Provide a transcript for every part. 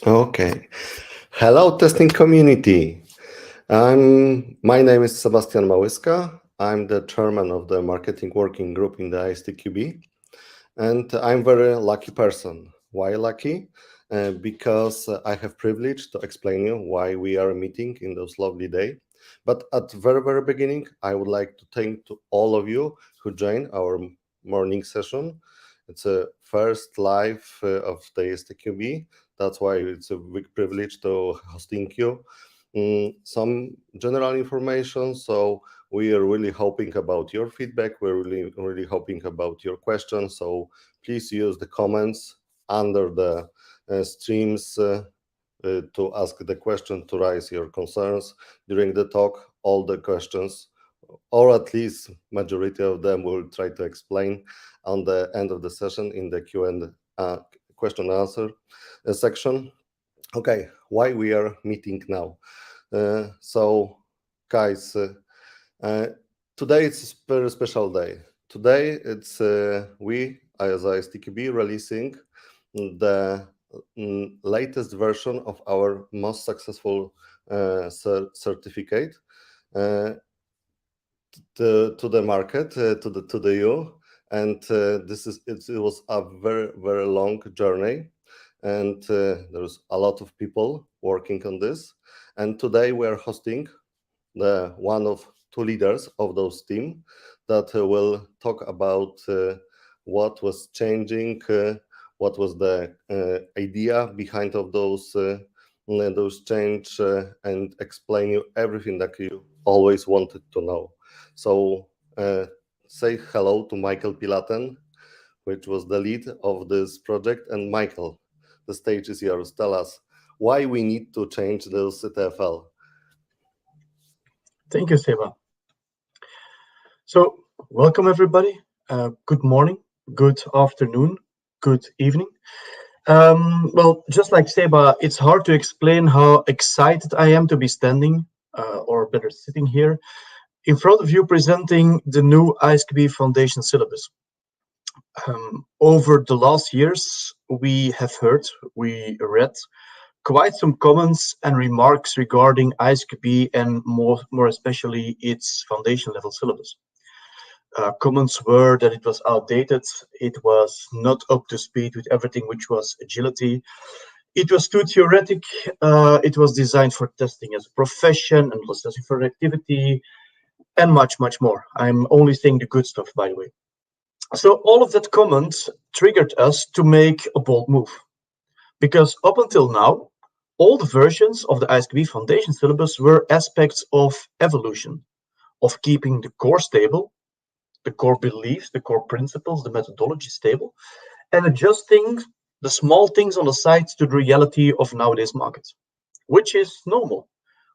Okay. Hello, testing community. My name is Sebastian Małyska. I'm the chairman of the marketing working group in the ISTQB, and I'm very lucky person. Why lucky? Because I have privilege to explain you why we are meeting in this lovely day. But at very beginning, I would like to thank to all of you who joined our morning session. It's a first live of the ISTQB. That's why it's a big privilege to hosting you. Some general information. So we are really hoping about your feedback. We're really hoping about your questions. So please use the comments under the streams to ask the question, to raise your concerns during the talk. All the questions, or at least majority of them, we'll try to explain on the end of the session in the question and answer section. Okay, why we are meeting now? So, guys, today it's a very special day. Today it's we as ISTQB releasing the latest version of our most successful certificate to the market, to the EU, and it was a very long journey, and there's a lot of people working on this, and today we are hosting the one of two leaders of those team that will talk about what was changing, what was the idea behind of those change, and explain you everything that you always wanted to know. So say hello to Michael Pilaten, which was the lead of this project. And Michael, the stage is yours. Tell us why we need to change those CTFL. Thank you, Seba. So, welcome everybody. Good morning, good afternoon, good evening. Well, just like Seba, it's hard to explain how excited I am to be standing, or better sitting here, in front of you presenting the new ISTQB Foundation syllabus. Over the last years, we read quite some comments and remarks regarding ISTQB and more especially its foundation level syllabus. Comments were that it was outdated, it was not up to speed with everything which was agility, it was too theoretic, it was designed for testing as a profession and was testing for activity, and much more. I'm only saying the good stuff, by the way. So all of that comment triggered us to make a bold move, because up until now, all the versions of the ISTQB Foundation syllabus were aspects of evolution, of keeping the core stable, the core beliefs, the core principles, the methodology stable, and adjusting the small things on the side to the reality of nowadays markets, which is normal.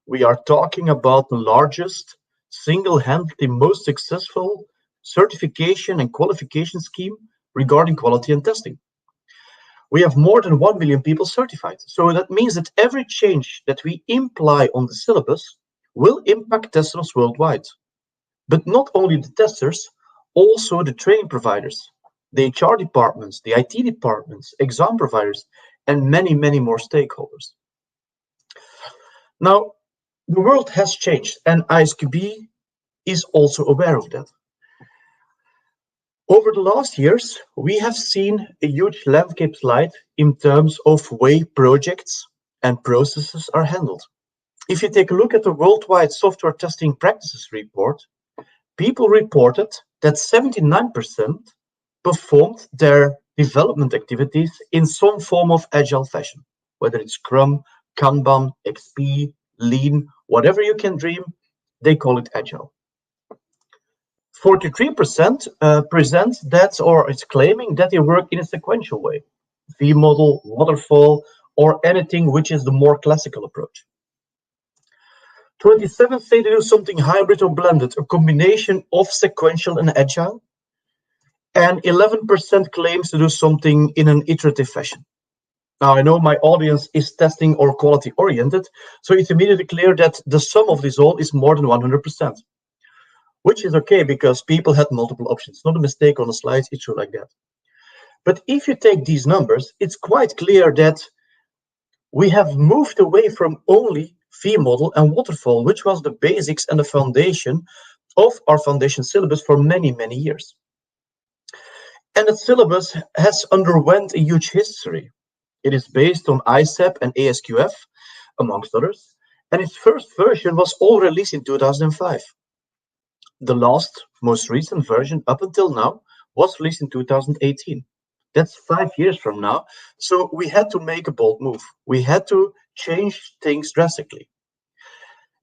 We are talking about the largest, single-handedly most successful certification and qualification scheme regarding quality and testing. We have more than 1 million people certified. So that means that every change that we imply on the syllabus will impact testers worldwide. But not only the testers, also the training providers, the HR departments, the IT departments, exam providers, and many more stakeholders. Now, the world has changed, and ISTQB is also aware of that. Over the last years, we have seen a huge landscape slide in terms of way projects and processes are handled. If you take a look at the Worldwide Software Testing Practices report, people reported that 79% performed their development activities in some form of agile fashion, whether it's Scrum, Kanban, XP, Lean, whatever you can dream, they call it agile. 43% present that, or is claiming that they work in a sequential way, V model, Waterfall, or anything which is the more classical approach. 27 say they do something hybrid or blended, a combination of sequential and agile, and 11% claims to do something in an iterative fashion. Now, I know my audience is testing or quality oriented, so it's immediately clear that the sum of this all is more than 100%. Which is okay because people had multiple options. Not a mistake on the slides, it's true like that. But if you take these numbers, it's quite clear that We have moved away from only V model and Waterfall, which was the basics and the foundation of our foundation syllabus for many, many years. And that syllabus has underwent a huge history. It is based on ISAP and ASQF, amongst others, and its first version was all released in 2005. The last, most recent version up until now was released in 2018. That's 5 years from now. So we had to make a bold move. We had to change things drastically.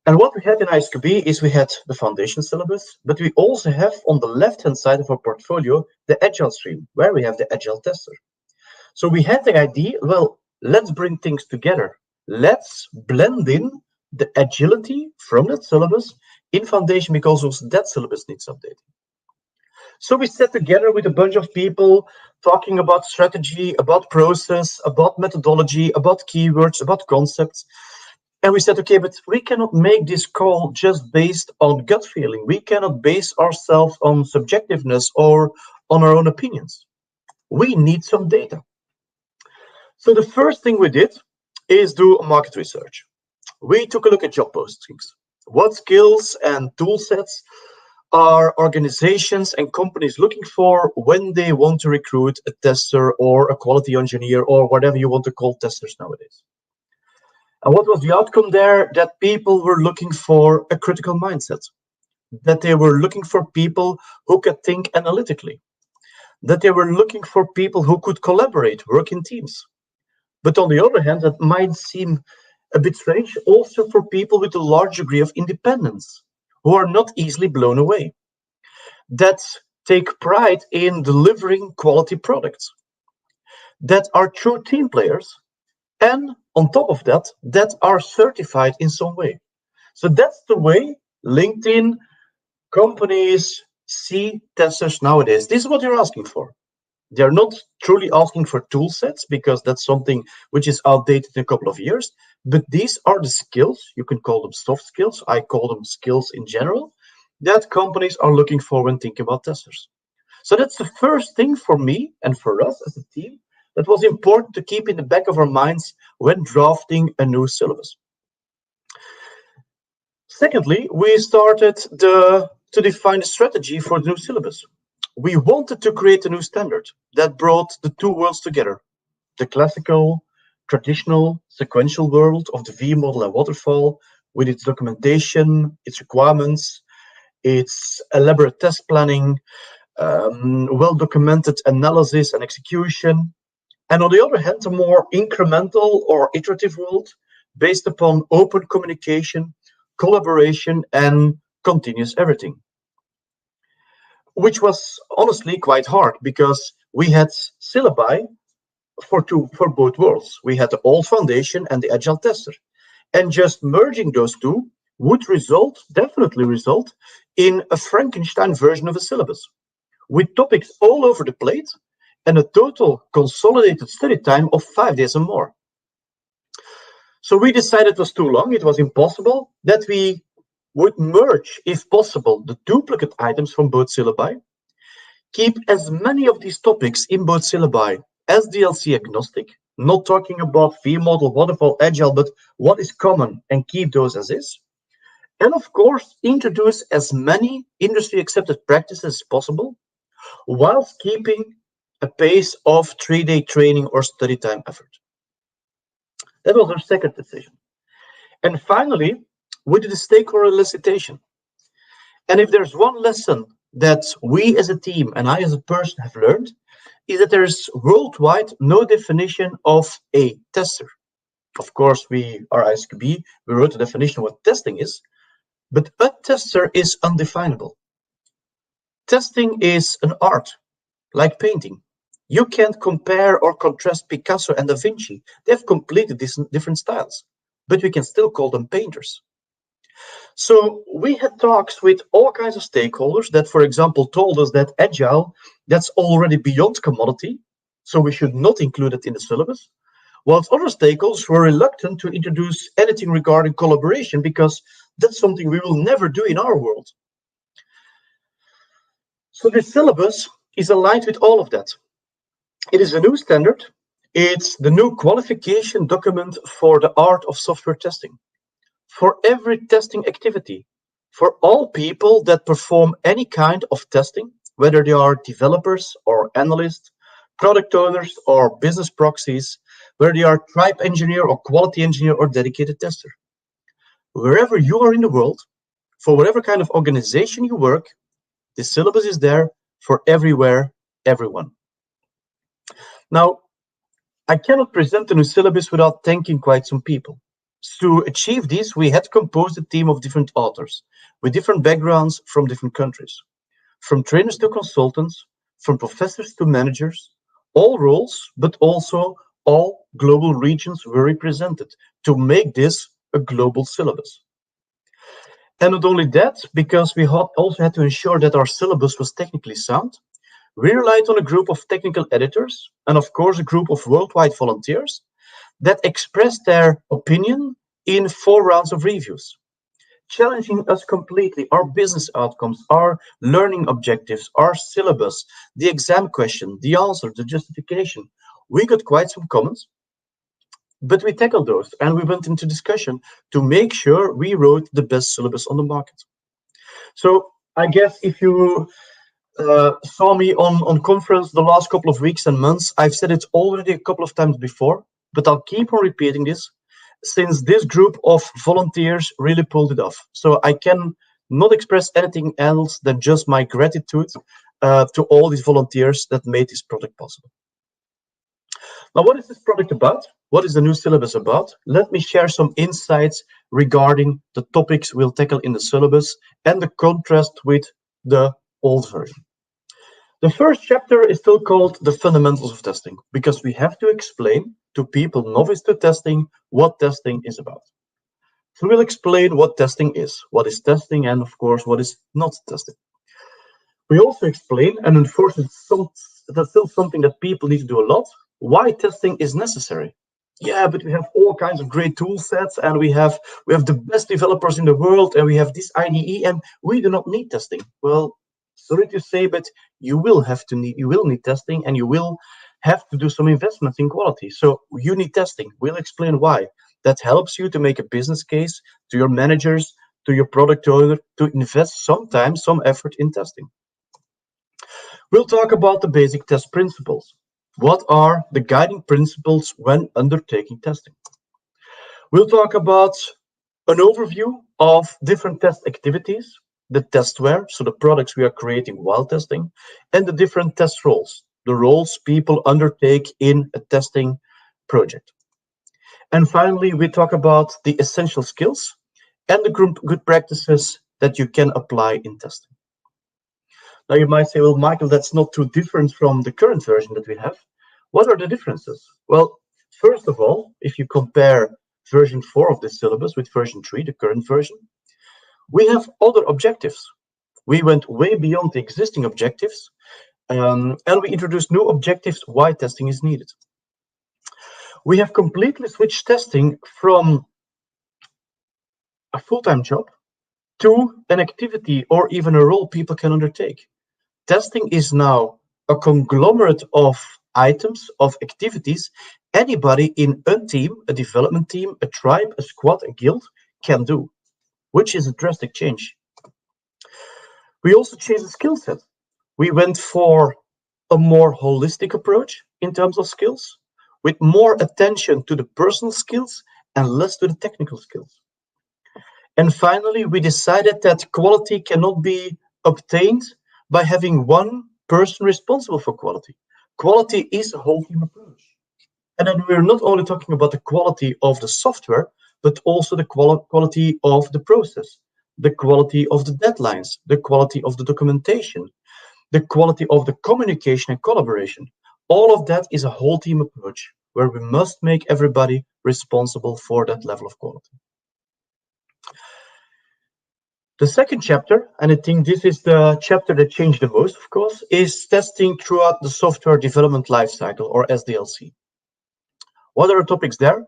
And what we had in ISQB is we had the foundation syllabus, but we also have on the left-hand side of our portfolio the Agile stream, where we have the Agile tester. So we had the idea, well, let's bring things together. Let's blend in the agility from that syllabus in foundation, because also that syllabus needs updating. So we sat together with a bunch of people talking about strategy, about process, about methodology, about keywords, about concepts. And we said, okay, but we cannot make this call just based on gut feeling. We cannot base ourselves on subjectiveness or on our own opinions. We need some data. So the first thing we did is do a market research. We took a look at job postings. What skills and tool sets are organizations and companies looking for when they want to recruit a tester or a quality engineer or whatever you want to call testers nowadays? And what was the outcome there? That people were looking for a critical mindset, that they were looking for people who could think analytically, that they were looking for people who could collaborate, work in teams. But on the other hand, that might seem a bit strange also for people with a large degree of independence, who are not easily blown away, that take pride in delivering quality products, that are true team players, and on top of that, that are certified in some way. So that's the way LinkedIn companies see testers nowadays. This is what they're asking for. They're not truly asking for tool sets, because that's something which is outdated in a couple of years. But these are the skills, you can call them soft skills, I call them skills in general, that companies are looking for when thinking about testers. So that's the first thing for me and for us as a team that was important to keep in the back of our minds when drafting a new syllabus. Secondly, we started to define a strategy for the new syllabus. We wanted to create a new standard that brought the two worlds together, the classical, traditional, sequential world of the V model and Waterfall, with its documentation, its requirements, its elaborate test planning, well-documented analysis and execution. And on the other hand, a more incremental or iterative world based upon open communication, collaboration, and continuous everything. Which was honestly quite hard, because we had syllabi for both worlds. We had the old foundation and the Agile tester. And just merging those two would definitely result in a Frankenstein version of a syllabus, with topics all over the plate and a total consolidated study time of 5 days or more. So we decided it was too long, it was impossible, that we would merge, if possible, the duplicate items from both syllabi, keep as many of these topics in both syllabi as DLC agnostic, not talking about V model, Waterfall, Agile, but what is common, and keep those as is. And of course, introduce as many industry accepted practices as possible, whilst keeping a pace of 3-day training or study time effort. That was our second decision. And finally, we did a stakeholder elicitation. And if there's one lesson that we as a team and I as a person have learned, is that there's worldwide no definition of a tester. Of course, our ISQB, we wrote a definition of what testing is, but a tester is undefinable. Testing is an art, like painting. You can't compare or contrast Picasso and Da Vinci. They have completely different styles, but we can still call them painters. So we had talks with all kinds of stakeholders that, for example, told us that Agile, that's already beyond commodity, so we should not include it in the syllabus, whilst other stakeholders were reluctant to introduce anything regarding collaboration, because that's something we will never do in our world. So this syllabus is aligned with all of that. It is a new standard. It's the new qualification document for the art of software testing. For every testing activity, for all people that perform any kind of testing, whether they are developers or analysts, product owners or business proxies, whether they are tribe engineer or quality engineer or dedicated tester. Wherever you are in the world, for whatever kind of organization you work, the syllabus is there for everywhere, everyone. Now, I cannot present the new syllabus without thanking quite some people. To achieve this, we had composed a team of different authors with different backgrounds from different countries, from trainers to consultants, from professors to managers. All roles, but also all global regions were represented to make this a global syllabus. And not only that, because we also had to ensure that our syllabus was technically sound, we relied on a group of technical editors and, of course, a group of worldwide volunteers that expressed their opinion in 4 rounds of reviews, challenging us completely, our business outcomes, our learning objectives, our syllabus, the exam question, the answer, the justification. We got quite some comments, but we tackled those and we went into discussion to make sure we wrote the best syllabus on the market. So I guess if you saw me on conference the last couple of weeks and months, I've said it already a couple of times before, but I'll keep on repeating this since this group of volunteers really pulled it off. So I can not express anything else than just my gratitude to all these volunteers that made this product possible. Now, what is this product about? What is the new syllabus about? Let me share some insights regarding the topics we'll tackle in the syllabus and the contrast with the old version. The first chapter is still called the fundamentals of testing because we have to explain to people novice to testing what testing is about. So we'll explain what testing is, what is testing, and of course, what is not testing. We also explain, and unfortunately, that's still something that people need to do a lot, why testing is necessary. Yeah, but we have all kinds of great tool sets, and we have the best developers in the world, and we have this IDE, and we do not need testing. Well, sorry to say, but you will need testing, and you will have to do some investments in quality. So you need testing. We'll explain why. That helps you to make a business case to your managers, to your product owner, to invest sometimes some effort in testing. We'll talk about the basic test principles. What are the guiding principles when undertaking testing? We'll talk about an overview of different test activities, the testware, so the products we are creating while testing, and the different test roles, the roles people undertake in a testing project. And finally, we talk about the essential skills and the good practices that you can apply in testing. Now you might say, well, Michael, that's not too different from the current version that we have. What are the differences? Well, first of all, if you compare version 4 of this syllabus with version 3, the current version, we have other objectives. We went way beyond the existing objectives, and we introduced new objectives why testing is needed. We have completely switched testing from a full-time job to an activity or even a role people can undertake. Testing is now a conglomerate of items, of activities anybody in a team, a development team, a tribe, a squad, a guild can do, which is a drastic change. We also changed the skill set. We went for a more holistic approach in terms of skills, with more attention to the personal skills and less to the technical skills. And finally, we decided that quality cannot be obtained by having one person responsible for quality. Quality is a whole team approach. And then we're not only talking about the quality of the software, but also the quality of the process, the quality of the deadlines, the quality of the documentation, the quality of the communication and collaboration. All of that is a whole team approach where we must make everybody responsible for that level of quality. The second chapter, and I think this is the chapter that changed the most, of course, is testing throughout the software development lifecycle, or SDLC. What are the topics there?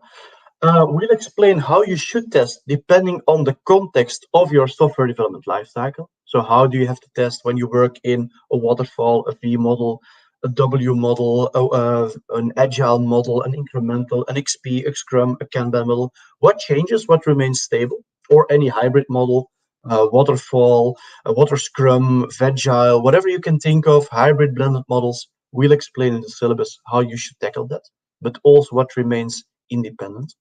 We'll explain how you should test depending on the context of your software development lifecycle. So how do you have to test when you work in a waterfall, a V model, a W model, an Agile model, an incremental, an XP, a Scrum, a Kanban model. What changes, what remains stable? Or any hybrid model, Waterfall, Water Scrum, Agile, whatever you can think of, hybrid blended models. We'll explain in the syllabus how you should tackle that, but also what remains independent.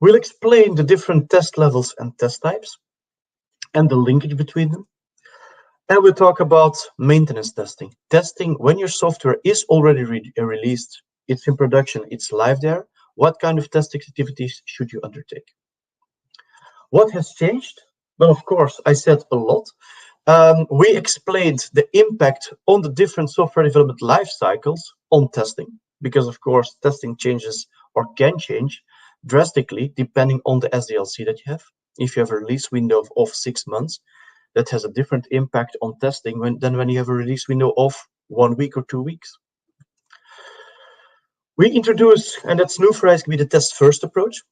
We'll explain the different test levels and test types and the linkage between them. And we'll talk about maintenance testing. Testing when your software is already released, it's in production, it's live there. What kind of testing activities should you undertake? What has changed? Well, of course, I said a lot. We explained the impact on the different software development life cycles on testing, because of course, testing changes or can change drastically depending on the SDLC that you have. If you have a release window of 6 months, that has a different impact on testing than when you have a release window of 1 week or 2 weeks. We introduce, and that's new for ISKB, the test first approach.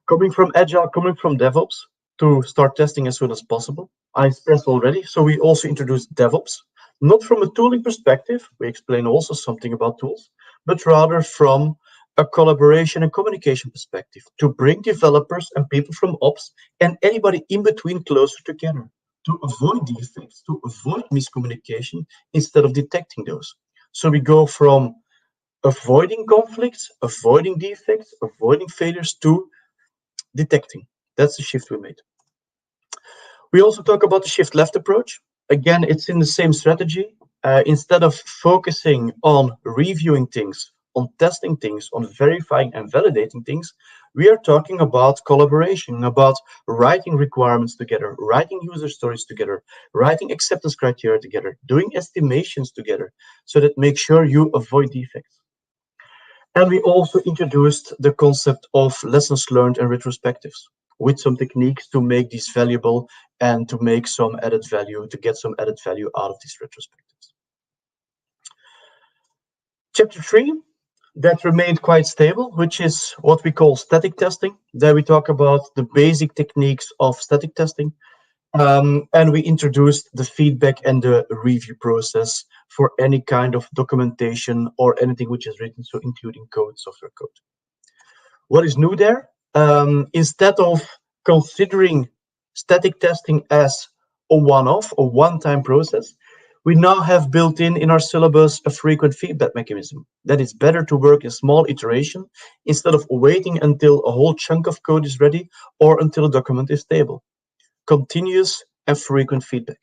Coming from Agile, coming from DevOps, to start testing as soon as possible. I expressed already, so we also introduced DevOps, not from a tooling perspective, we explain also something about tools, but rather from a collaboration and communication perspective, to bring developers and people from ops and anybody in between closer together, to avoid defects, to avoid miscommunication instead of detecting those. So we go from avoiding conflicts, avoiding defects, avoiding failures to detecting. That's the shift we made. We also talk about the shift left approach. Again, it's in the same strategy. Instead of focusing on reviewing things, on testing things, on verifying and validating things, we are talking about collaboration, about writing requirements together, writing user stories together, writing acceptance criteria together, doing estimations together, so that make sure you avoid defects. And we also introduced the concept of lessons learned and retrospectives, with some techniques to make these valuable and to make some added value, to get some added value out of these retrospectives. Chapter 3, that remained quite stable, which is what we call static testing. There we talk about the basic techniques of static testing. And we introduced the feedback and the review process for any kind of documentation or anything which is written, so including code, software code. What is new there? Instead of considering static testing as a one-off, a one-time process, we now have built in our syllabus a frequent feedback mechanism. That it's better to work in small iteration instead of waiting until a whole chunk of code is ready or until a document is stable. Continuous and frequent feedback.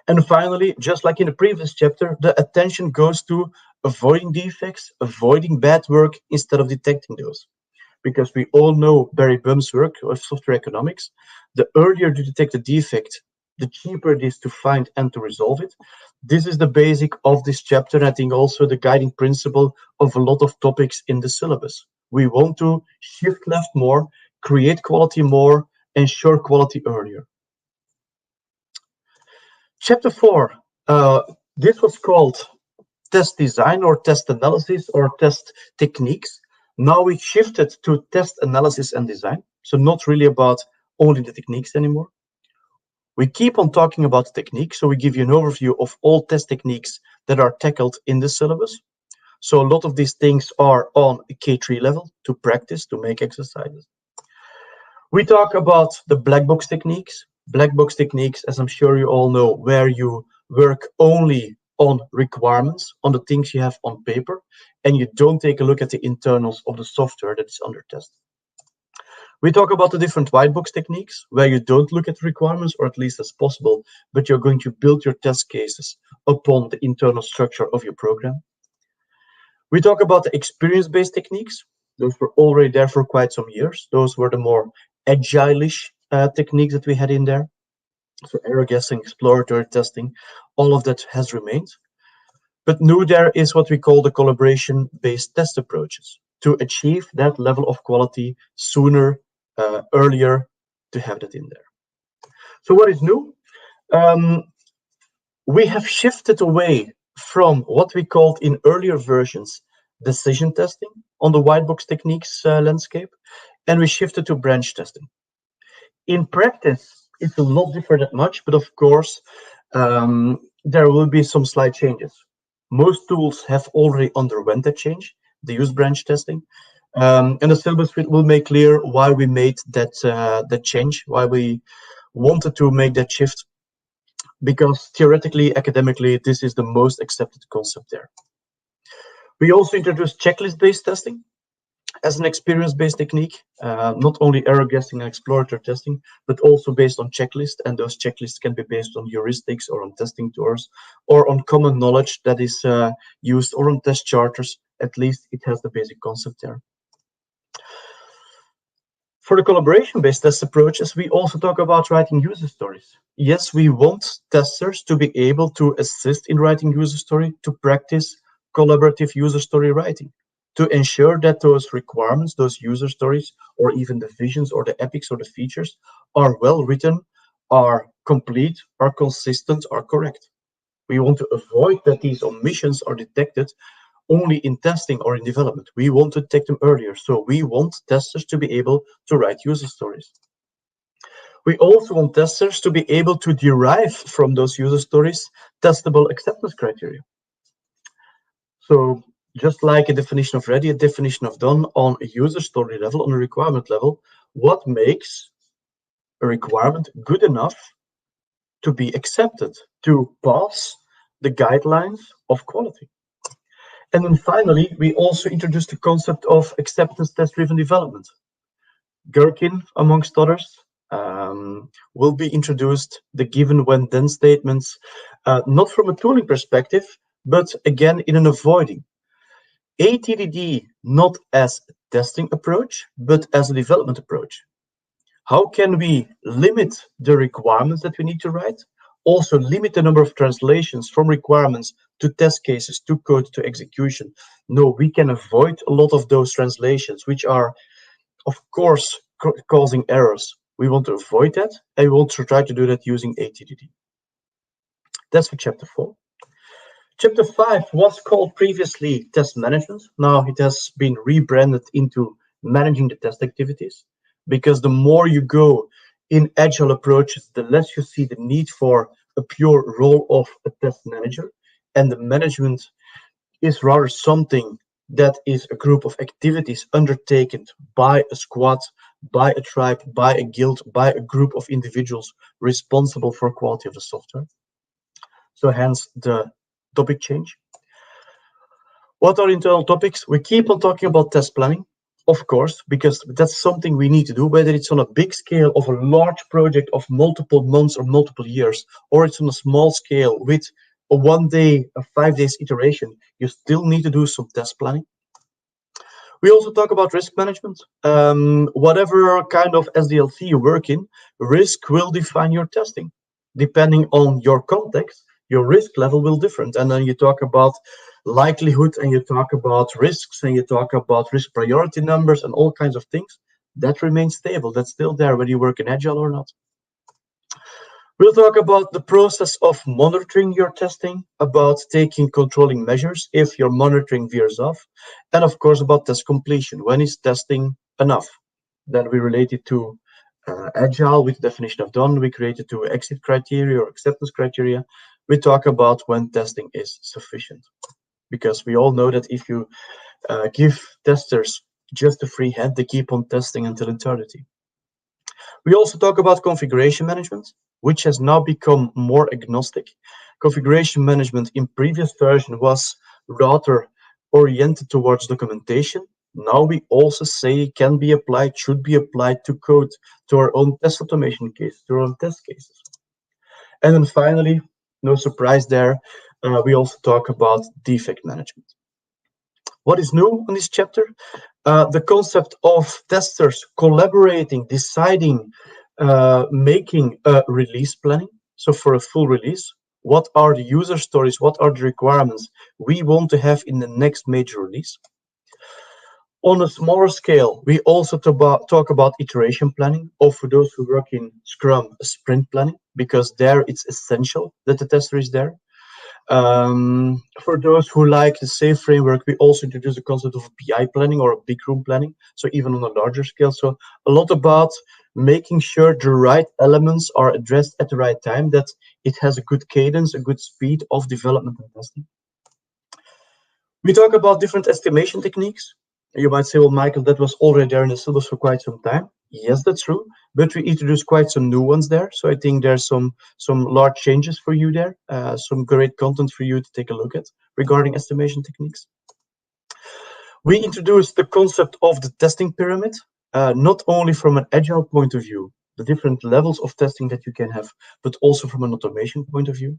And finally, just like in the previous chapter, the attention goes to avoiding defects, avoiding bad work instead of detecting those. Because we all know Barry Bum's work of software economics. The earlier you detect a defect, the cheaper it is to find and to resolve it. This is the basic of this chapter, and I think also the guiding principle of a lot of topics in the syllabus. We want to shift left more, create quality more, ensure quality earlier. Chapter 4, this was called test design or test analysis or test techniques. Now we shifted to test analysis and design, so not really about only the techniques anymore. We keep on talking about the techniques, so we give you an overview of all test techniques that are tackled in the syllabus. So a lot of these things are on a K3 level to practice, to make exercises. We talk about the black box techniques. Black box techniques, as I'm sure you all know, where you work only on requirements, on the things you have on paper, and you don't take a look at the internals of the software that is under test. We talk about the different white box techniques, where you don't look at requirements, or at least as possible, but you're going to build your test cases upon the internal structure of your program. We talk about the experience-based techniques. Those were already there for quite some years. Those were the more agile-ish techniques that we had in there. So error guessing, exploratory testing, all of that has remained. But new there is what we call the collaboration-based test approaches to achieve that level of quality sooner, earlier, to have that in there. So what is new? We have shifted away from what we called in earlier versions decision testing on the white box techniques landscape, and we shifted to branch testing. In practice, it's a lot different that much, but of course, there will be some slight changes. Most tools have already underwent that change. They use branch testing. And the syllabus will make clear why we made that change, why we wanted to make that shift, because theoretically, academically, this is the most accepted concept there. We also introduced checklist-based testing as an experience-based technique, not only error guessing and exploratory testing, but also based on checklists. And those checklists can be based on heuristics or on testing tours or on common knowledge that is used, or on test charters. At least it has the basic concept there. For the collaboration-based test approaches, we also talk about writing user stories. Yes, we want testers to be able to assist in writing user story, to practice collaborative user story writing, to ensure that those requirements, those user stories, or even the visions or the epics or the features are well written, are complete, are consistent, are correct. We want to avoid that these omissions are detected only in testing or in development. We want to detect them earlier. So we want testers to be able to write user stories. We also want testers to be able to derive from those user stories testable acceptance criteria. So just like a definition of ready, a definition of done on a user story level, on a requirement level, what makes a requirement good enough to be accepted, to pass the guidelines of quality? And then finally, we also introduced the concept of acceptance test-driven development. Gherkin, amongst others, will be introduced, the given when then statements, not from a tooling perspective, but again in an avoiding. ATDD not as a testing approach, but as a development approach. How can we limit the requirements that we need to write? Also limit the number of translations from requirements to test cases, to code, to execution. No, we can avoid a lot of those translations, which are, of course, causing errors. We want to avoid that, and we want to try to do that using ATDD. That's for chapter 4. Chapter 5 was called previously test management. Now it has been rebranded into managing the test activities, because the more you go in agile approaches, the less you see the need for a pure role of a test manager. And the management is rather something that is a group of activities undertaken by a squad, by a tribe, by a guild, by a group of individuals responsible for quality of the software. So hence the topic change. What are internal topics? We keep on talking about test planning, of course, because that's something we need to do, whether it's on a big scale of a large project of multiple months or multiple years, or it's on a small scale with a 1 day, a 5 days iteration, you still need to do some test planning. We also talk about risk management. Whatever kind of SDLC you work in, risk will define your testing. Depending on your context, your risk level will different. And then you talk about likelihood, and you talk about risks, and you talk about risk priority numbers and all kinds of things. That remains stable. That's still there whether you work in Agile or not. We'll talk about the process of monitoring your testing, about taking controlling measures if your monitoring veers off, and of course about test completion. When is testing enough? Then we relate it to Agile with the definition of done. We created to exit criteria or acceptance criteria. We talk about when testing is sufficient, because we all know that if you give testers just a free hand, they keep on testing until eternity. We also talk about configuration management, which has now become more agnostic. Configuration management in previous version was rather oriented towards documentation. Now we also say can be applied, should be applied to code, to our own test automation case, to our own test cases. And then finally, no surprise there, we also talk about defect management. What is new in this chapter? The concept of testers collaborating, deciding, making a release planning. So for a full release, what are the user stories? What are the requirements we want to have in the next major release? On a smaller scale, we also talk about iteration planning, or for those who work in Scrum, sprint planning, because there it's essential that the tester is there. For those who like the SAFe framework, we also introduced the concept of PI planning or big room planning, so even on a larger scale. So a lot about making sure the right elements are addressed at the right time, that it has a good cadence, a good speed of development and testing. We talk about different estimation techniques. You might say, well, Michael, that was already there in the syllabus for quite some time. Yes, that's true, but we introduced quite some new ones there. So I think there's some large changes for you there, some great content for you to take a look at regarding estimation techniques. We introduced the concept of the testing pyramid, not only from an agile point of view, the different levels of testing that you can have, but also from an automation point of view.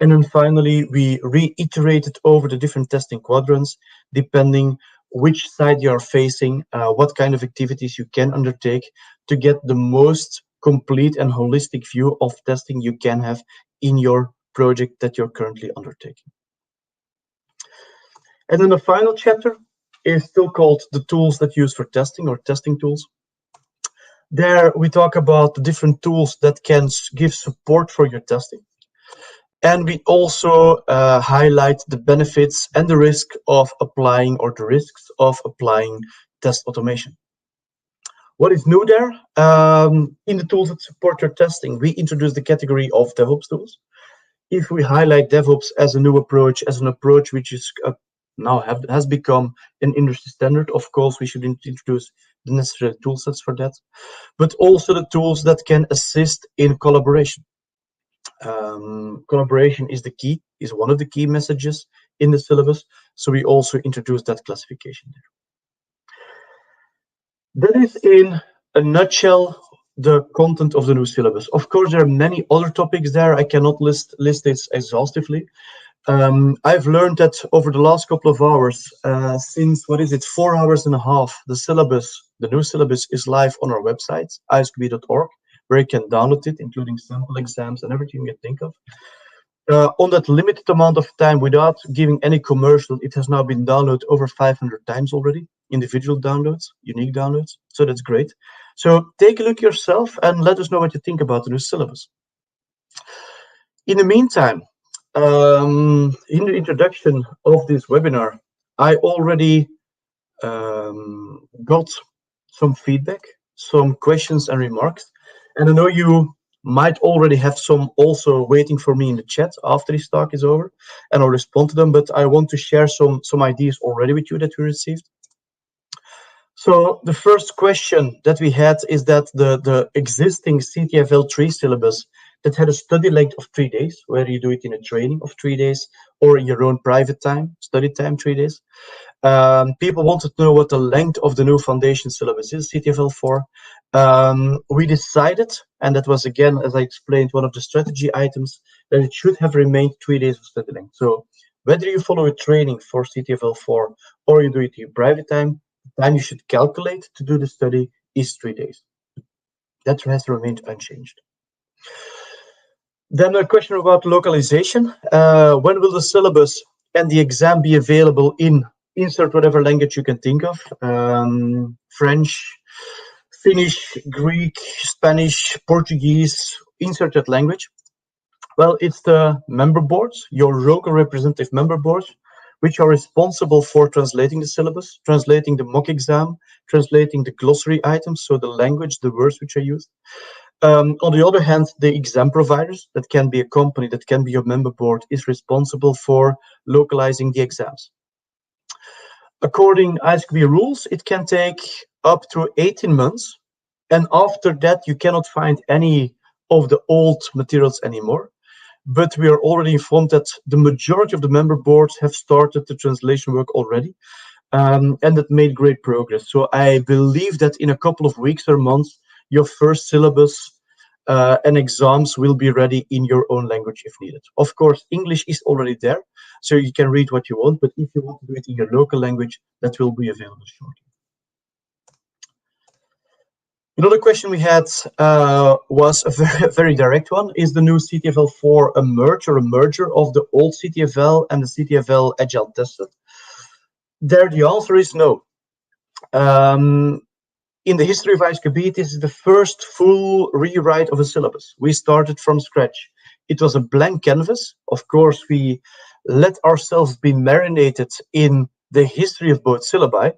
And then finally, we reiterated over the different testing quadrants, depending which side you are facing, what kind of activities you can undertake to get the most complete and holistic view of testing you can have in your project that you're currently undertaking. And then the final chapter is still called the tools that you use for testing, or testing tools. There we talk about the different tools that can give support for your testing. And we also highlight the benefits and the risk of applying, or the risks of applying, test automation. What is new there? In the tools that support your testing, we introduce the category of DevOps tools. If we highlight DevOps as a new approach, as an approach which is now has become an industry standard, of course, we should introduce the necessary tool sets for that, but also the tools that can assist in collaboration. Collaboration is one of the key messages in the syllabus, so we also introduced that classification there. That is, in a nutshell, the content of the new syllabus. Of course, there are many other topics there. I cannot list it exhaustively. I've learned that over the last couple of hours, since 4 hours and a half, the new syllabus is live on our website, isqb.org, where you can download it, including sample exams and everything you can think of. On that limited amount of time, without giving any commercial, it has now been downloaded over 500 times already, individual downloads, unique downloads, so that's great. So take a look yourself and let us know what you think about the new syllabus. In the meantime, in the introduction of this webinar, I already got some feedback, some questions and remarks, and I know you might already have some also waiting for me in the chat after this talk is over, and I'll respond to them, but I want to share some ideas already with you that we received. So the first question that we had is that the existing CTFL 3 syllabus that had a study length of 3 days, where you do it in a training of 3 days or in your own private time, study time, 3 days. People wanted to know what the length of the new foundation syllabus is, CTFL 4. We decided, and that was again, as I explained, one of the strategy items, that it should have remained 3 days of study length. So whether you follow a training for CTFL 4 or you do it in your private time, the time you should calculate to do the study is 3 days. That has remained unchanged. Then a question about localization. When will the syllabus and the exam be available in insert whatever language you can think of? French, Finnish, Greek, Spanish, Portuguese, insert that language. Well, it's the member boards, your local representative member boards, which are responsible for translating the syllabus, translating the mock exam, translating the glossary items, so the language, the words which are used. On the other hand, the exam providers, that can be a company, that can be your member board, is responsible for localizing the exams. According ISQB rules, it can take up to 18 months. And after that, you cannot find any of the old materials anymore. But we are already informed that the majority of the member boards have started the translation work already. And that made great progress. So I believe that in a couple of weeks or months, your first syllabus and exams will be ready in your own language if needed. Of course, English is already there, so you can read what you want, but if you want to do it in your local language, that will be available shortly. Another question we had was a very direct one. Is the new CTFL 4 a merger of the old CTFL and the CTFL Agile tester? There, the answer is no. In the history of ISQB, this is the first full rewrite of a syllabus. We started from scratch. It was a blank canvas. Of course, we let ourselves be marinated in the history of both syllabi.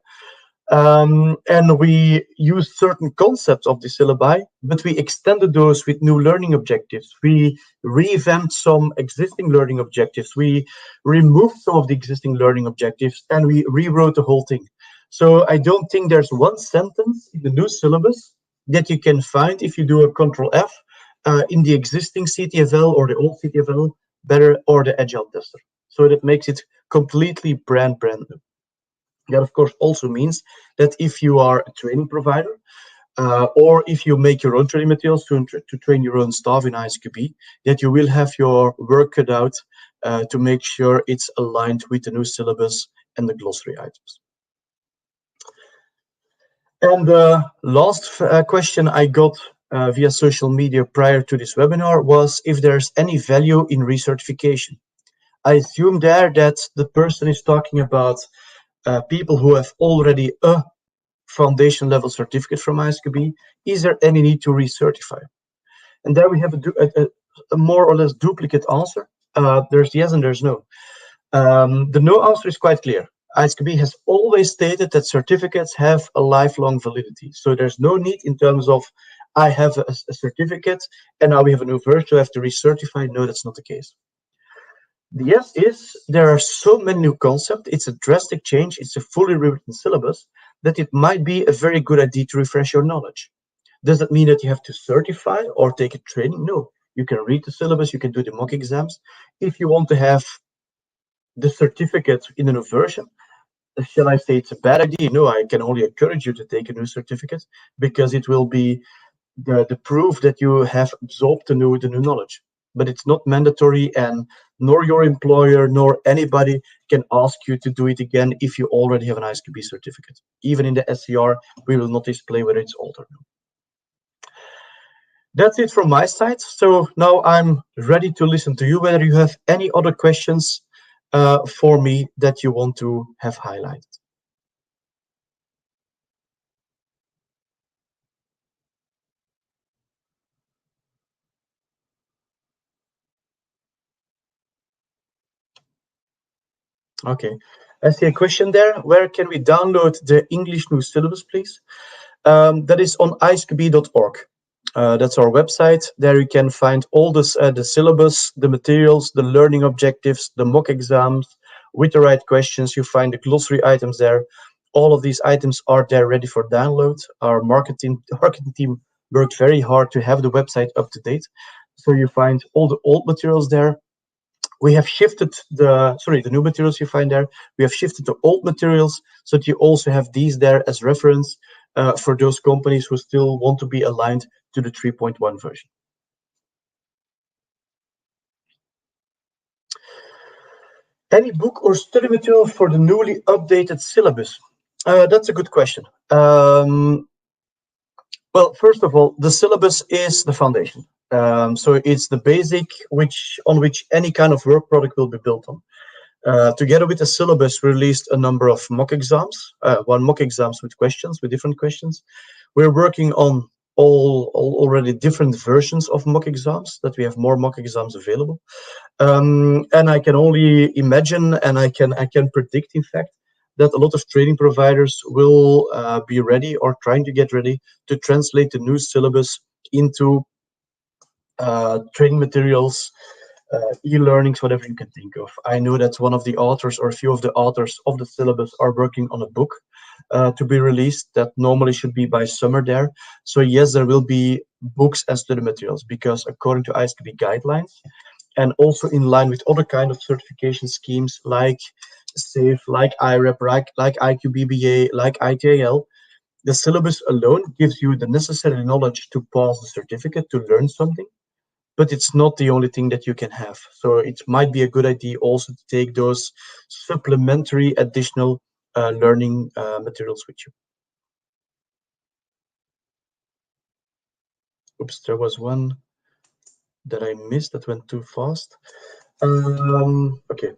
And we used certain concepts of the syllabi, but we extended those with new learning objectives. We revamped some existing learning objectives. We removed some of the existing learning objectives, and we rewrote the whole thing. So I don't think there's one sentence in the new syllabus that you can find if you do a Control F in the existing CTFL or the old CTFL better or the Agile tester. So that makes it completely brand new. That, of course, also means that if you are a training provider, or if you make your own training materials to train your own staff in ISQB, that you will have your work cut out to make sure it's aligned with the new syllabus and the glossary items. And the last question I got via social media prior to this webinar was if there's any value in recertification. I assume there that the person is talking about people who have already a foundation level certificate from ISQB. Is there any need to recertify? And there we have a more or less duplicate answer. There's yes and there's no. The no answer is quite clear. ISQB has always stated that certificates have a lifelong validity. So there's no need in terms of I have a certificate and now we have a new version, so I have to recertify. No, that's not the case. The yes is there are so many new concepts. It's a drastic change. It's a fully rewritten syllabus that it might be a very good idea to refresh your knowledge. Does that mean that you have to certify or take a training? No. You can read the syllabus. You can do the mock exams. If you want to have the certificate in a new version, shall I say it's a bad idea? No, I can only encourage you to take a new certificate because it will be the proof that you have absorbed the new knowledge. But it's not mandatory, and nor your employer nor anybody can ask you to do it again if you already have an ISQB certificate. Even in the SCR, we will not display whether it's old or new. That's it from my side. So now I'm ready to listen to you, whether you have any other questions for me that you want to have highlighted. Okay, I see a question there. Where can we download the English new syllabus, please? That is on isqb.org. That's our website. There you can find all this, the syllabus, the materials, the learning objectives, the mock exams with the right questions. You find the glossary items there. All of these items are there ready for download. Our marketing team worked very hard to have the website up to date. So you find all the old materials there. We have shifted the new materials you find there. We have shifted the old materials so that you also have these there as reference for those companies who still want to be aligned to the 3.1 version. Any book or study material for the newly updated syllabus? That's a good question. Well, first of all, the syllabus is the foundation. So it's the basic on which any kind of work product will be built on. Together with the syllabus, we released a number of mock exams, one mock exams with different questions. We're working on already different versions of mock exams, that we have more mock exams available. And I can only imagine, and I can predict, in fact, that a lot of training providers will be ready or trying to get ready to translate the new syllabus into training materials, e-learnings, whatever you can think of. I know that one of the authors or a few of the authors of the syllabus are working on a book to be released that normally should be by summer there. So yes, there will be books and study materials, because according to ISQB guidelines, and also in line with other kind of certification schemes like SAFE, like IREP, like IQBBA, like ITAL, the syllabus alone gives you the necessary knowledge to pass the certificate, to learn something, but it's not the only thing that you can have. So it might be a good idea also to take those supplementary additional learning materials with you. Oops, there was one that I missed that went too fast. Okay.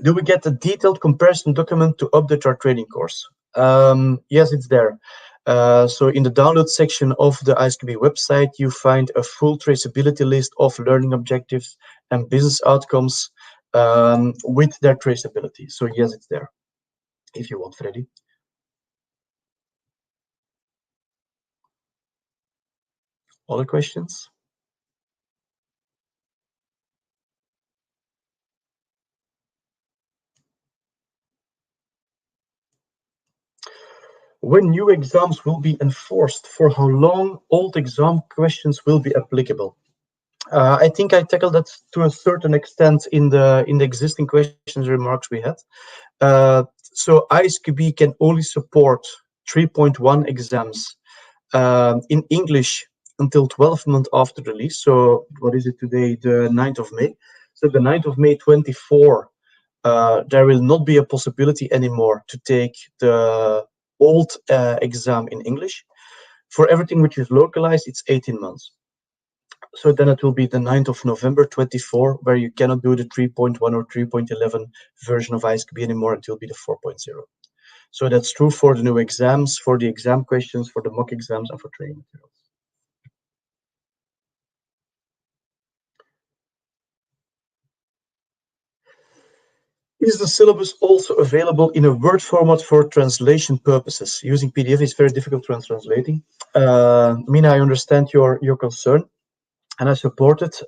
Do we get a detailed comparison document to update our training course? Yes, it's there. So in the download section of the ISKB website, you find a full traceability list of learning objectives and business outcomes with their traceability. So yes, it's there if you want, Freddy. Other questions? When new exams will be enforced, for how long old exam questions will be applicable? I think I tackled that to a certain extent in the existing questions remarks we had. So ISQB can only support 3.1 exams in English until 12 months after release. So what is it today? The 9th of May. So the 9th of May 24, there will not be a possibility anymore to take the old exam in English. For everything which is localized, it's 18 months. So then it will be the 9th of November 24, where you cannot do the 3.1 or 3.11 version of ISQB anymore until be the 4.0. So that's true for the new exams, for the exam questions, for the mock exams, and for training materials. Is the syllabus also available in a Word format for translation purposes? Using PDF is very difficult when translating. Mina, I understand your concern, and I support it.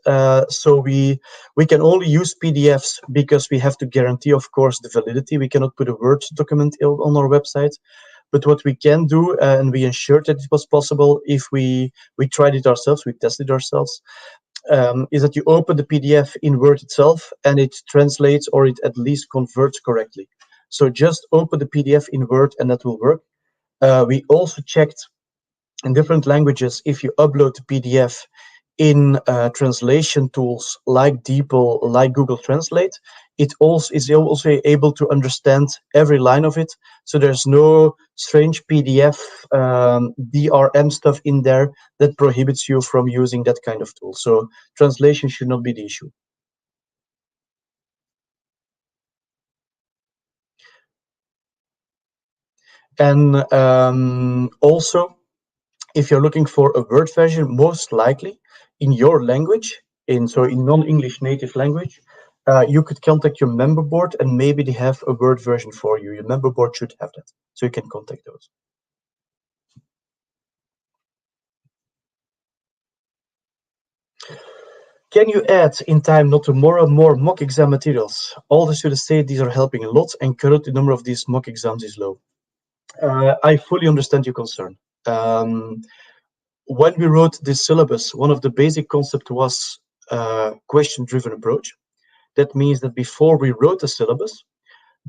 So we can only use PDFs because we have to guarantee, of course, the validity. We cannot put a Word document on our website. But what we can do, and we ensured that it was possible if we tried it ourselves, we tested ourselves, is that you open the PDF in Word itself and it translates, or it at least converts correctly. So just open the PDF in Word and that will work. We also checked in different languages, if you upload the PDF in translation tools like DeepL, like Google Translate, it also is also able to understand every line of it. So there's no strange PDF DRM stuff in there that prohibits you from using that kind of tool. So translation should not be the issue. And also, if you're looking for a Word version, most likely in your language, in non-English native language, you could contact your member board and maybe they have a Word version for you. Your member board should have that, so you can contact those. Can you add in time, not tomorrow, more mock exam materials? All the students say these are helping a lot, and currently the number of these mock exams is low. I fully understand your concern. When we wrote this syllabus, one of the basic concepts was question-driven approach. That means that before we wrote the syllabus,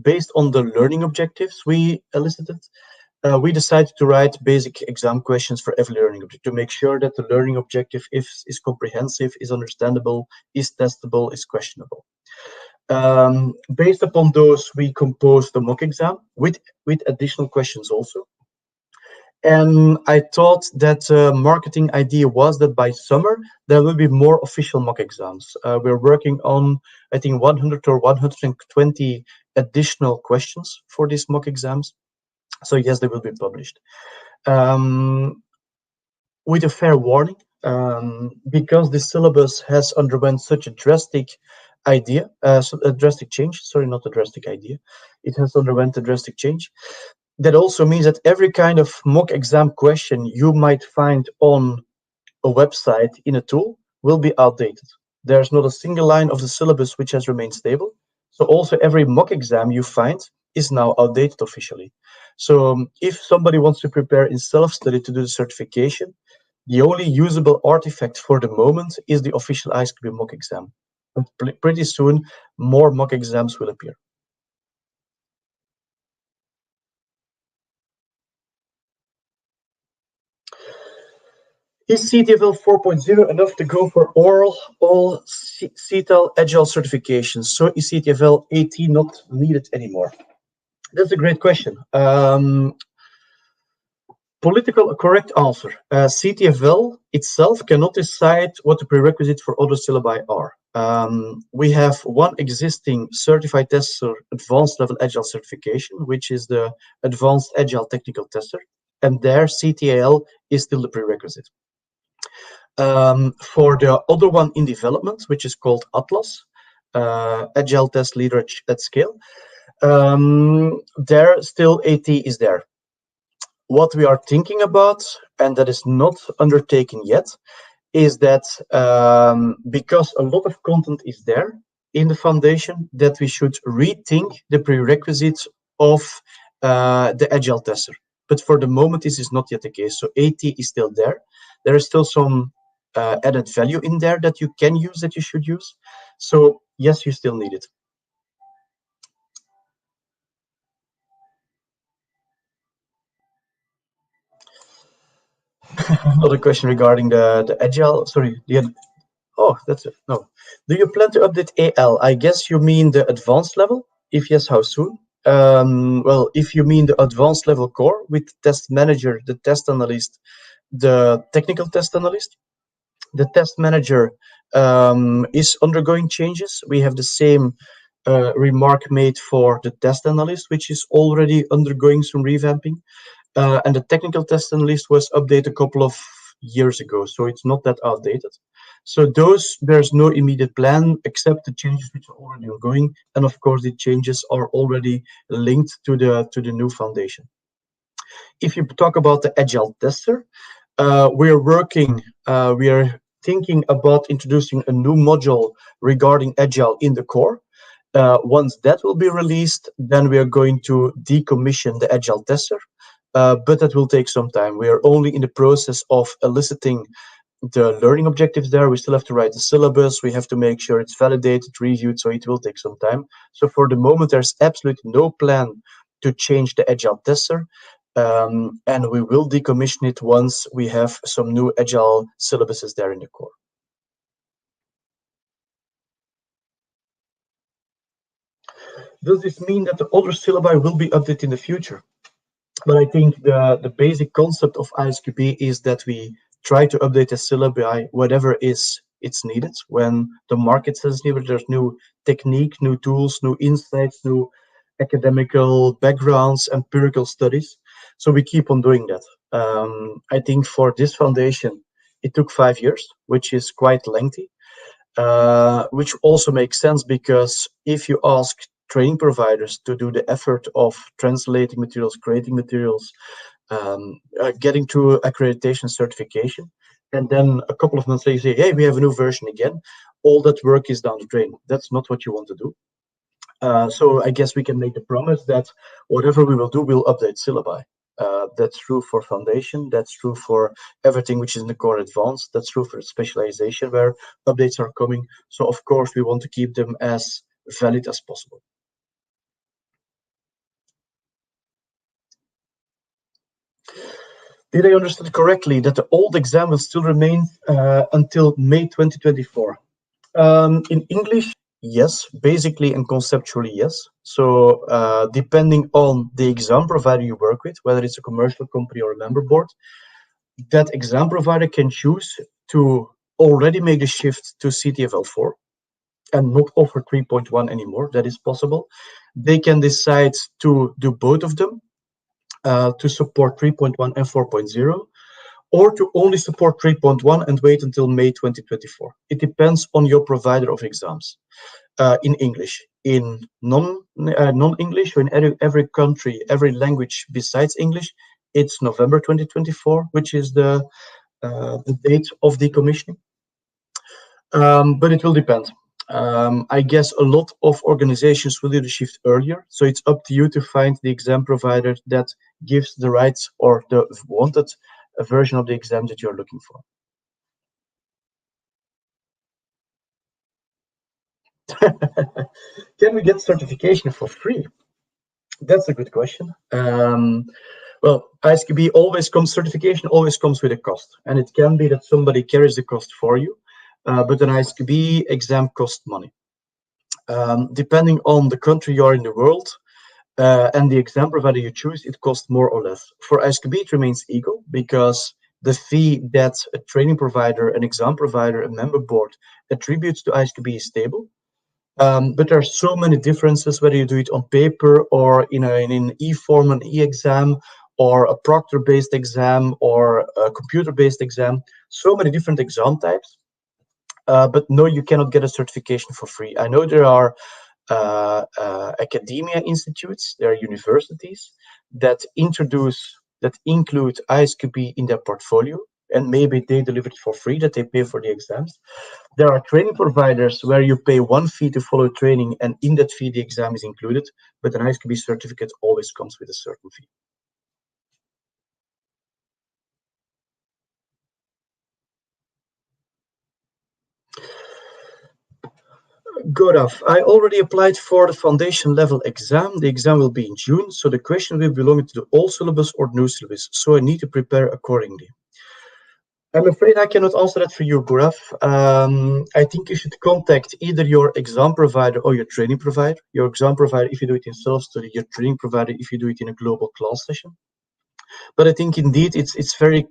based on the learning objectives we elicited, we decided to write basic exam questions for every learning objective to make sure that the learning objective is comprehensive, is understandable, is testable, is questionable. Based upon those, we composed the mock exam with additional questions also. And I thought that marketing idea was that by summer, there will be more official mock exams. We're working on, I think, 100 or 120 additional questions for these mock exams. So yes, they will be published. With a fair warning, because the syllabus has underwent such a drastic change, sorry, not a drastic idea. It has underwent a drastic change. That also means that every kind of mock exam question you might find on a website in a tool will be outdated. There's not a single line of the syllabus which has remained stable. So also every mock exam you find is now outdated officially. So if somebody wants to prepare in self-study to do the certification, the only usable artifact for the moment is the official ISQB mock exam. But pretty soon, more mock exams will appear. Is CTFL 4.0 enough to go for all CTFL Agile certifications? So is CTFL 18 not needed anymore? That's a great question. Political correct answer. CTFL itself cannot decide what the prerequisite for other syllabi are. We have one existing certified tester advanced level Agile certification, which is the Advanced Agile Technical Tester. and there CTFL is still the prerequisite. For the other one in development, which is called Atlas, Agile Test Leader at Scale, there still AT is there. What we are thinking about, and that is not undertaken yet, is that because a lot of content is there in the foundation, that we should rethink the prerequisites of the Agile tester. But for the moment, this is not yet the case. So AT is still there. There is still some added value in there that you can use, that you should use. So yes, you still need it. Another question regarding the Agile, sorry, oh, that's it. No. Do you plan to update AL? I guess you mean the advanced level? If yes, how soon? Well, if you mean the advanced level core with test manager, the test analyst, the technical test analyst, the test manager is undergoing changes. We have the same remark made for the test analyst, which is already undergoing some revamping. And the technical test analyst was updated a couple of years ago, so it's not that outdated. So there's no immediate plan except the changes which are already ongoing, and of course the changes are already linked to the new foundation. If you talk about the Agile tester, we are thinking about introducing a new module regarding Agile in the core. Once that will be released, then we are going to decommission the Agile tester, but that will take some time. We are only in the process of eliciting the learning objectives there. We still have to write the syllabus. We have to make sure it's validated, reviewed, so it will take some time. So for the moment, there's absolutely no plan to change the Agile tester, and we will decommission it once we have some new Agile syllabuses there in the core. Does this mean that the other syllabi will be updated in the future? But I think the basic concept of ISQB is that we try to update the syllabi whatever it's needed. When the market says needed, there's new technique, new tools, new insights, new academical backgrounds, empirical studies. So we keep on doing that. I think for this foundation, it took 5 years, which is quite lengthy, which also makes sense because if you ask training providers to do the effort of translating materials, creating materials, getting to accreditation certification, and then a couple of months later you say, hey, we have a new version again, all that work is down the drain. That's not what you want to do. So I guess we can make the promise that whatever we will do, we'll update syllabi. That's true for foundation, that's true for everything which is in the core advanced, that's true for specialization where updates are coming. So of course we want to keep them as valid as possible. Did I understand correctly that the old exam will still remain until May 2024? In English, yes, basically and conceptually, yes. So depending on the exam provider you work with, whether it's a commercial company or a member board, that exam provider can choose to already make the shift to CTFL 4 and not offer 3.1 anymore. That is possible. They can decide to do both of them, to support 3.1 and 4.0, or to only support 3.1 and wait until May 2024. It depends on your provider of exams. In English, in non-English, or in every country, every language besides English, it's November 2024, which is the date of decommissioning. But it will depend. I guess a lot of organizations will do the shift earlier, so it's up to you to find the exam provider that gives the right or the wanted version of the exam that you're looking for. Can we get certification for free? That's a good question. Well, ISQB certification always comes with a cost, and it can be that somebody carries the cost for you, but an ISQB exam costs money. Depending on the country you are in the world and the exam provider you choose, it costs more or less. For ISQB, it remains equal because the fee that a training provider, an exam provider, a member board attributes to ISQB is stable. But there are so many differences whether you do it on paper or in an e-form, an e-exam, or a proctor-based exam, or a computer-based exam. So many different exam types. But no, you cannot get a certification for free. I know there are academia institutes, there are universities that include ISQB in their portfolio, and maybe they deliver it for free, that they pay for the exams. There are training providers where you pay one fee to follow training, and in that fee the exam is included, but an ISQB certificate always comes with a certain fee. Gaurav, I already applied for the foundation level exam. The exam will be in June, so the question will belong to the old syllabus or new syllabus, so I need to prepare accordingly. I'm afraid I cannot answer that for you, Gaurav. I think you should contact either your exam provider or your training provider. Your exam provider if you do it in self-study, your training provider if you do it in a global class session. But I think indeed it's very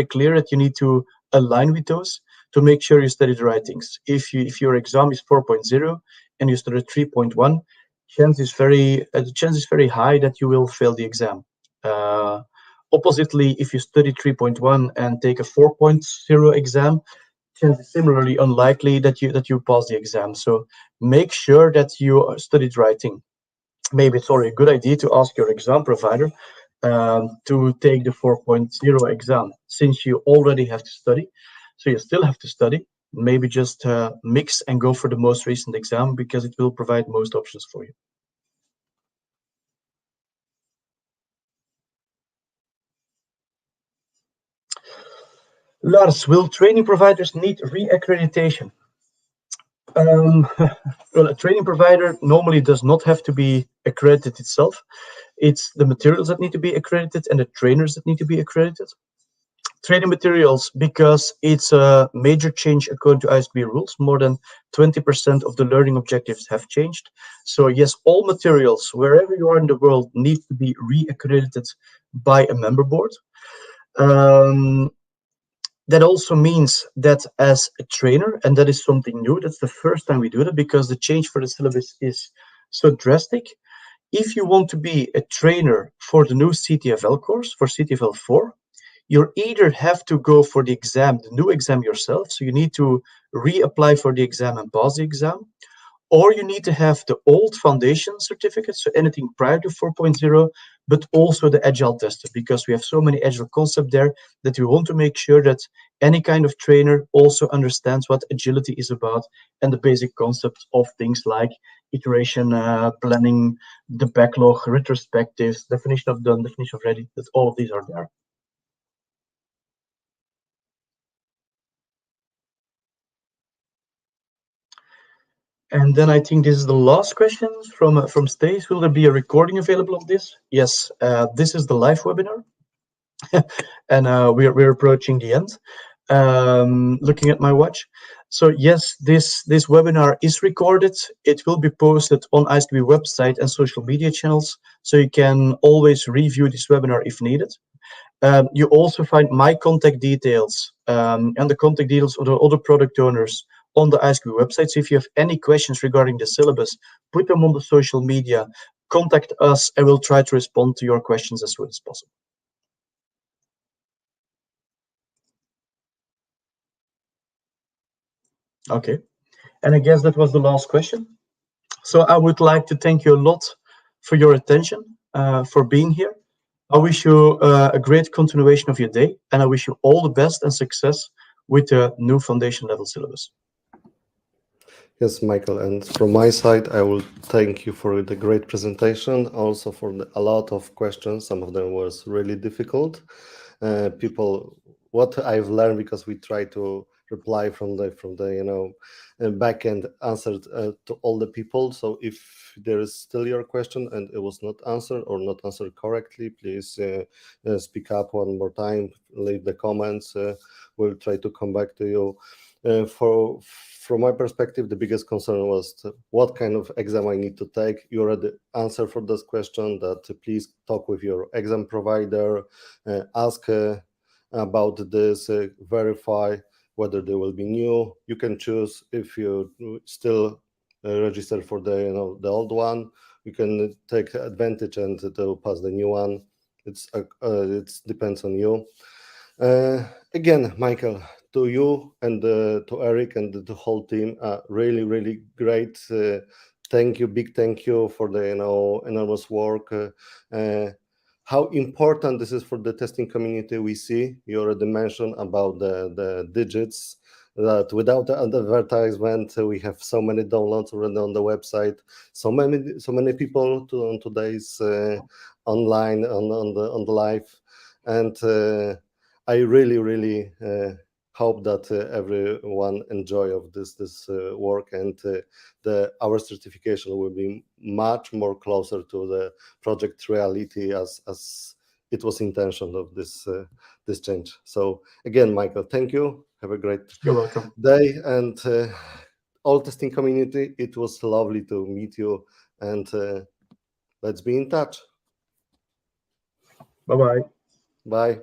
clear that you need to align with those to make sure you study the right things. If your exam is 4.0 and you study 3.1, the chance is very high that you will fail the exam. Oppositely, if you study 3.1 and take a 4.0 exam, chance is similarly unlikely that you pass the exam. So make sure that you studied the right thing. Maybe it's already a good idea to ask your exam provider to take the 4.0 exam, since you already have to study. So you still have to study. Maybe just mix and go for the most recent exam, because it will provide most options for you. Lars, will training providers need re-accreditation? Well, a training provider normally does not have to be accredited itself. It's the materials that need to be accredited and the trainers that need to be accredited. Training materials, because it's a major change according to ISB rules. More than 20% of the learning objectives have changed. So yes, all materials, wherever you are in the world, need to be re-accredited by a member board. That also means that as a trainer, and that is something new, that's the first time we do that, because the change for the syllabus is so drastic. If you want to be a trainer for the new CTFL course, for CTFL 4, you either have to go for the exam, the new exam yourself, so you need to reapply for the exam and pass the exam, or you need to have the old foundation certificate, so anything prior to 4.0, but also the Agile tester, because we have so many Agile concepts there that we want to make sure that any kind of trainer also understands what agility is about and the basic concepts of things like iteration, planning, the backlog, retrospectives, definition of done, definition of ready, that all of these are there. And then I think this is the last question from Stace. Will there be a recording available of this? Yes, this is the live webinar, and we're approaching the end. Looking at my watch. So yes, this webinar is recorded. It will be posted on ISQB website and social media channels, so you can always review this webinar if needed. You also find my contact details and the contact details of the other product owners on the ISQB website. So if you have any questions regarding the syllabus, put them on the social media, contact us, and we'll try to respond to your questions as soon as possible. Okay, and I guess that was the last question. So I would like to thank you a lot for your attention, for being here. I wish you a great continuation of your day, and I wish you all the best and success with the new foundation level syllabus. Yes, Michael, and from my side, I will thank you for the great presentation, also for a lot of questions. Some of them was really difficult. What I've learned, because we try to reply from the back end answered to all the people. So if there is still your question and it was not answered or not answered correctly, please speak up one more time, leave the comments. We'll try to come back to you. From my perspective, the biggest concern was what kind of exam I need to take. You already answered for this question, that please talk with your exam provider, ask about this, verify whether they will be new. You can choose if you still register for the old one. You can take advantage and to pass the new one. It depends on you. Again, Michael, to you and to Eric and the whole team, really, really great. Thank you, big thank you for the enormous work. How important this is for the testing community. We see you already mentioned about the digits, that without the advertisement we have so many downloads already on the website, so many people on today's online on the live, and I really, really hope that everyone enjoy of this work, and our certification will be much more closer to the project reality as it was intention of this change. So again, Michael, thank you. Have a great You're welcome. day, and all testing community. It was lovely to meet you, and let's be in touch. Bye-bye. Bye.